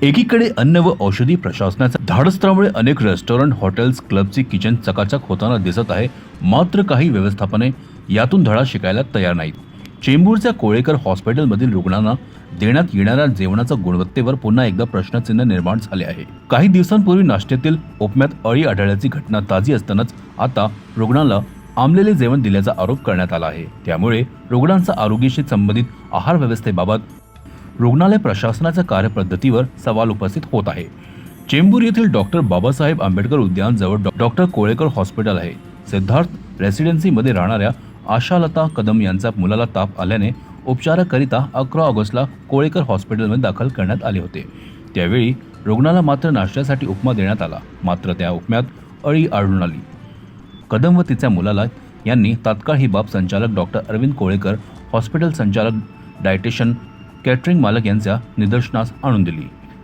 एकीकडे अन्न व औषधी प्रशासनाच्या धाडसत्रामुळे अनेक रेस्टॉरंट, हॉटेल्स, क्लबची किचन चकाचक होताना दिसत आहे. मात्र काही व्यवस्थापने यातून धडा शिकायला तयार नाहीत. चेंबूरच्या कोळेकर हॉस्पिटलमधील रुग्णांना देण्यात येणाऱ्या जेवणाच्या गुणवत्तेवर पुन्हा एकदा प्रश्नचिन्ह निर्माण झाले आहे. काही दिवसांपूर्वी नाश्त्यातील उपम्यात अळी आढळल्याची घटना ताजी असतानाच आता रुग्णाला आंबलेले जेवण दिल्याचा आरोप करण्यात आला आहे. त्यामुळे रुग्णांच्या आरोग्याशी संबंधित आहार व्यवस्थेबाबत रुग्णालय प्रशासनाच्या कार्यपद्धतीवर सवाल उपस्थित होत आहे. चेंबूर येथील डॉक्टर बाबासाहेब आंबेडकर उद्यान जवळ डॉक्टर कोळेकर हॉस्पिटल आहे. सिद्धार्थ रेसिडेन्सीमध्ये राहणाऱ्या आशालता कदम यांच्या मुलाला ताप आल्याने उपचाराकरिता 11 ऑगस्टला कोळेकर हॉस्पिटलमध्ये दाखल करण्यात आले होते. त्यावेळी रुग्णाला मात्र नाश्त्यासाठी उपमा देण्यात आला. मात्र त्या उपम्यात अळी आढळून आली. कदम व तिच्या मुलाला यांनी तात्काळ ही बाब संचालक डॉक्टर अरविंद कोळेकर, हॉस्पिटल संचालक, डायटिशियन, कॅटरिंग मालक यांच्या निदर्शनास आणून दिली.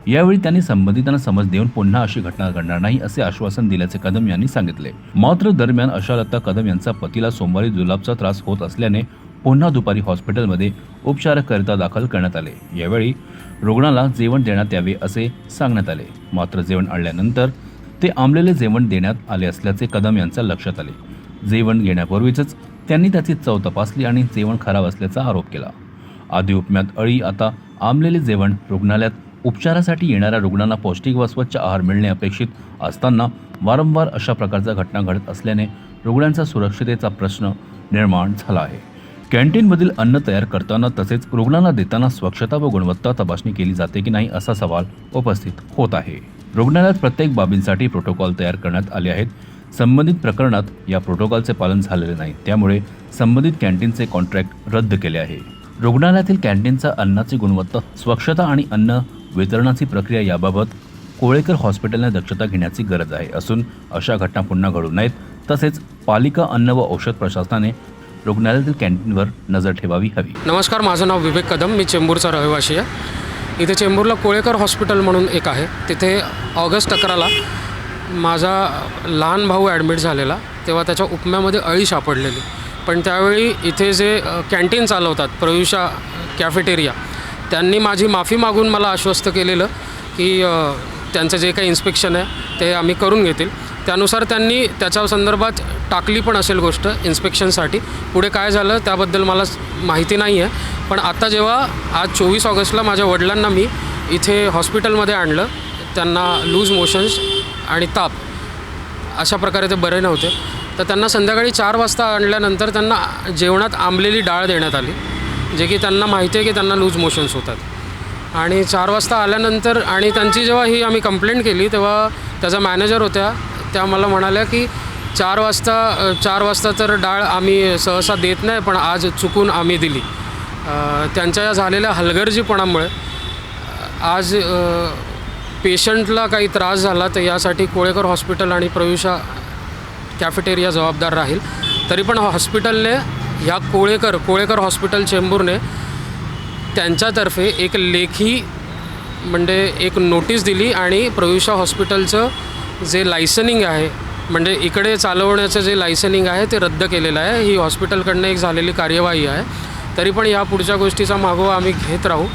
यावेळी त्यांनी संबंधितांना समज देऊन पुन्हा अशी घटना घडणार नाही असे आश्वासन दिल्याचे कदम यांनी सांगितले. मात्र दरम्यान आशालता कदम यांच्या पतीला सोमवारी जुलाबचा त्रास होत असल्याने पुन्हा दुपारी हॉस्पिटलमध्ये उपचाराकरिता दाखल करण्यात आले. यावेळी रुग्णाला जेवण देण्यात यावे असे सांगण्यात आले. मात्र जेवण आणल्यानंतर ते आंबलेले जेवण देण्यात आले असल्याचे कदम यांच्या लक्षात आले. जेवण घेण्यापूर्वीच त्यांनी त्याची चव तपासली आणि जेवण खराब असल्याचा आरोप केला. आधी उपम्यात अळी, आता आंबलेले जेवण. रुग्णालयात उपचारासाठी येणाऱ्या रुग्णांना पौष्टिक व स्वच्छ आहार मिळणे अपेक्षित असताना वारंवार अशा प्रकारच्या घटना घडत असल्याने रुग्णांच्या सुरक्षिततेचा प्रश्न निर्माण झाला आहे. कॅन्टीनमधील अन्न तयार करताना तसेच रुग्णांना देताना स्वच्छता व गुणवत्ता तपासणी केली जाते की नाही असा सवाल उपस्थित होत आहे. रुग्णालयात प्रत्येक बाबींसाठी प्रोटोकॉल तयार करण्यात आले आहेत. संबंधित प्रकरणात या प्रोटोकॉलचे पालन झालेले नाही. त्यामुळे संबंधित कॅन्टीनचे कॉन्ट्रॅक्ट रद्द केले आहे. रुग्णालयातील कॅन्टीनचा अन्नाची गुणवत्ता, स्वच्छता आणि अन्न वितरणाची प्रक्रिया याबाबत कोळेकर हॉस्पिटलने दक्षता घेण्याची गरज आहे असून अशा घटना पुन्हा घडू नयेत. तसेच पालिका, अन्न व औषध प्रशासनाने रुग्णालयातील कॅन्टीनवर नजर ठेवावी हवी. नमस्कार, माझं नाव विवेक कदम. मी चेंबूरचा रहिवासी आहे. इथे चेंबूरला कोळेकर हॉस्पिटल म्हणून एक आहे. तिथे ऑगस्ट 11ला माझा लहान भाऊ ॲडमिट झालेला. तेव्हा त्याच्या उपम्यामध्ये अळी सापडलेली. पण त्यावेळी इथे जे कॅन्टीन चालवतात, प्रयुषा कॅफेटेरिया, त्यांनी माझी माफी मागून मला आश्वस्त केलेलं की त्यांचं जे काही इन्स्पेक्शन आहे ते आम्ही करून घेतील. त्यानुसार त्यांनी त्याच्या संदर्भात टाकली पण असेल गोष्ट इन्स्पेक्शनसाठी. पुढे काय झालं त्याबद्दल मला माहिती नाही आहे. पण आता जेव्हा आज 24 ऑगस्टला माझ्या वडिलांना मी इथे हॉस्पिटलमध्ये आणलं, त्यांना लूज मोशन्स आणि ताप अशा प्रकारे ते बरे नव्हते. तर त्यांना संध्याकाळी 4 वाजता आणल्यानंतर त्यांना जेवणात आंबलेली डाळ देण्यात आली, जे की त्यांना माहिती आहे की त्यांना लूज मोशन्स होतात. आणि 4 वाजता आल्यानंतर आणि त्यांची जेव्हा ही आम्ही कंप्लेंट केली तेव्हा त्याचा मॅनेजर होत्या, त्या मला म्हणाल्या की 4 वाजता तर डाळ आम्ही सहसा देत नाही, पण आज चुकून आम्ही दिली. त्यांच्या झालेल्या हलगर्जीपणामुळे आज पेशंटला काही त्रास झाला, तर यासाठी कोळेकर हॉस्पिटल आणि प्रयुषा कॅफेटेरिया जबाबदार राहील. तरी पण हॉस्पिटलने ह्या कोळेकर हॉस्पिटल चेंबूरने त्यांच्यातर्फे एक लेखी म्हणजे एक नोटीस दिली आणि प्रयुषा हॉस्पिटलचं जे लायसनिंग आहे, म्हणजे इकडे चालवण्याचं जे लायसनिंग आहे ते रद्द केलेलं आहे. ही हॉस्पिटलकडनं एक झालेली कार्यवाही आहे. तरी पण या पुढच्या गोष्टीचा मागोवा आम्ही घेत राहू.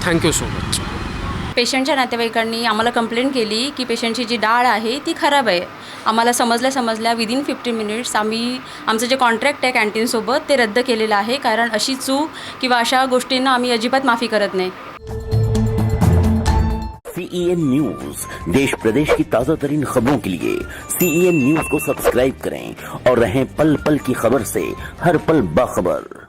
Thank you so much. पेशंटच्या नातेवाईकांनी आम्हाला कंप्लेंट केली की पेशंटची जी डाळ आहे ती खराब आहे. आम्हाला समजल्या विदिन 15 मिनिट्स आम्ही आमचं जे कॉन्ट्रॅक्ट आहे कॅन्टीनसोबत ते रद्द केलेलं आहे. कारण अशी चूक किंवा अशा गोष्टींना आम्ही अजिबात माफी करत नाही. CEN न्यूज, देश प्रदेश की ताज़ा तरीन खबरों के लिए CEN न्यूज को सब्सक्राइब करें और रहें पल पल की खबर से हर पल बाखबर.